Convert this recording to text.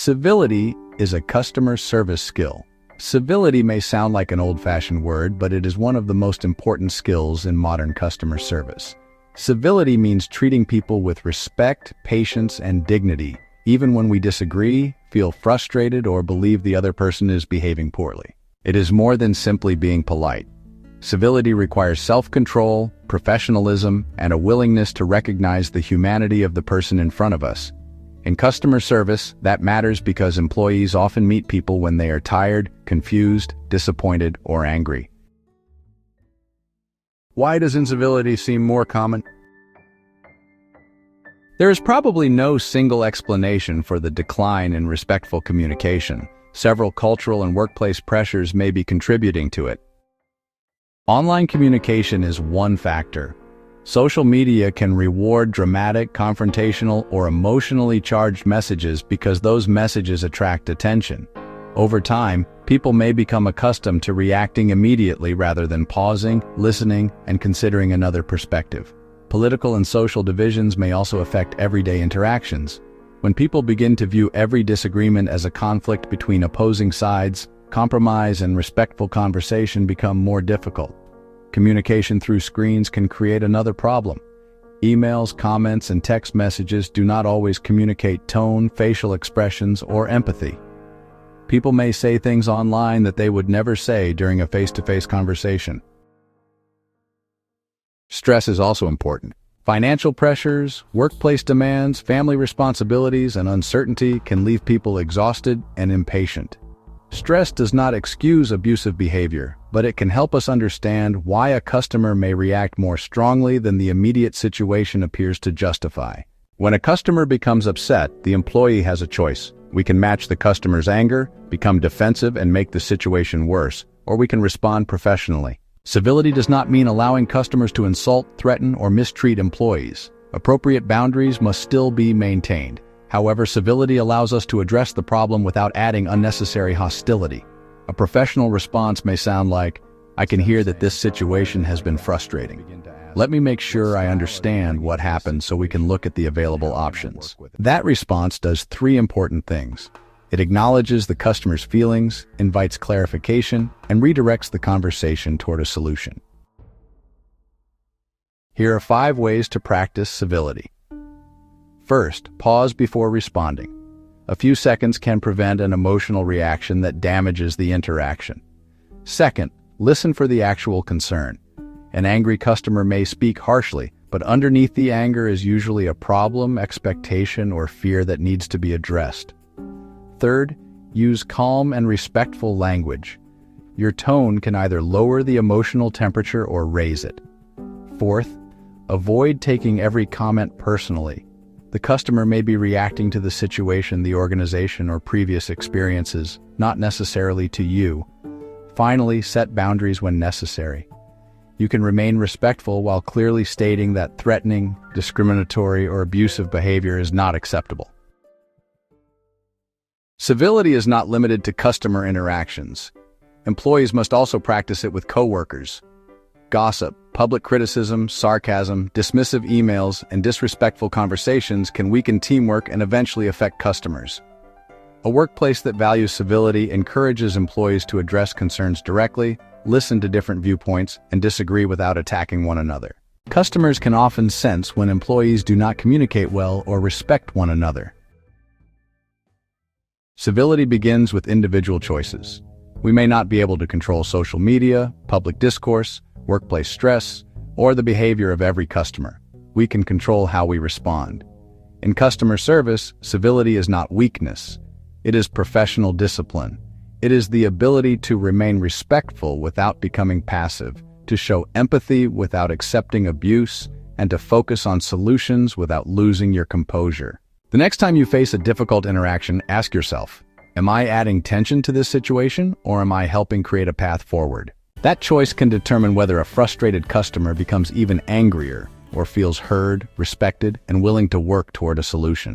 Civility is a customer service skill. Civility may sound like an old-fashioned word, but it is one of the most important skills in modern customer service. Civility means treating people with respect, patience, and dignity, even when we disagree, feel frustrated, or believe the other person is behaving poorly. It is more than simply being polite. Civility requires self-control, professionalism, and a willingness to recognize the humanity of the person in front of us. In customer service, that matters because employees often meet people when they are tired, confused, disappointed, or angry. Why does incivility seem more common? There is probably no single explanation for the decline in respectful communication. Several cultural and workplace pressures may be contributing to it. Online communication is one factor. Social media can reward dramatic, confrontational, or emotionally charged messages because those messages attract attention. Over time, people may become accustomed to reacting immediately rather than pausing, listening, and considering another perspective. Political and social divisions may also affect everyday interactions. When people begin to view every disagreement as a conflict between opposing sides, compromise and respectful conversation become more difficult. Communication through screens can create another problem. Emails, comments, and text messages do not always communicate tone, facial expressions, or empathy. People may say things online that they would never say during a face-to-face conversation. Stress is also important. Financial pressures, workplace demands, family responsibilities, and uncertainty can leave people exhausted and impatient. Stress does not excuse abusive behavior, but it can help us understand why a customer may react more strongly than the immediate situation appears to justify. When a customer becomes upset, the employee has a choice. We can match the customer's anger, become defensive, and make the situation worse, or we can respond professionally. Civility does not mean allowing customers to insult, threaten, or mistreat employees. Appropriate boundaries must still be maintained. However, civility allows us to address the problem without adding unnecessary hostility. A professional response may sound like, "I can hear that this situation has been frustrating. Let me make sure I understand what happened so we can look at the available options." That response does three important things. It acknowledges the customer's feelings, invites clarification, and redirects the conversation toward a solution. Here are 5 ways to practice civility. First, pause before responding. A few seconds can prevent an emotional reaction that damages the interaction. Second, listen for the actual concern. An angry customer may speak harshly, but underneath the anger is usually a problem, expectation, or fear that needs to be addressed. Third, use calm and respectful language. Your tone can either lower the emotional temperature or raise it. Fourth, avoid taking every comment personally. The customer may be reacting to the situation, the organization, or previous experiences, not necessarily to you. Finally, set boundaries when necessary. You can remain respectful while clearly stating that threatening, discriminatory, or abusive behavior is not acceptable. Civility is not limited to customer interactions. Employees must also practice it with coworkers. Gossip, public criticism, sarcasm, dismissive emails, and disrespectful conversations can weaken teamwork and eventually affect customers. A workplace that values civility encourages employees to address concerns directly, listen to different viewpoints, and disagree without attacking one another. Customers can often sense when employees do not communicate well or respect one another. Civility begins with individual choices. We may not be able to control social media, public discourse, workplace stress, or the behavior of every customer. We can control how we respond. In customer service, civility is not weakness. It is professional discipline. It is the ability to remain respectful without becoming passive, to show empathy without accepting abuse, and to focus on solutions without losing your composure. The next time you face a difficult interaction, ask yourself, am I adding tension to this situation, or am I helping create a path forward? That choice can determine whether a frustrated customer becomes even angrier or feels heard, respected, and willing to work toward a solution.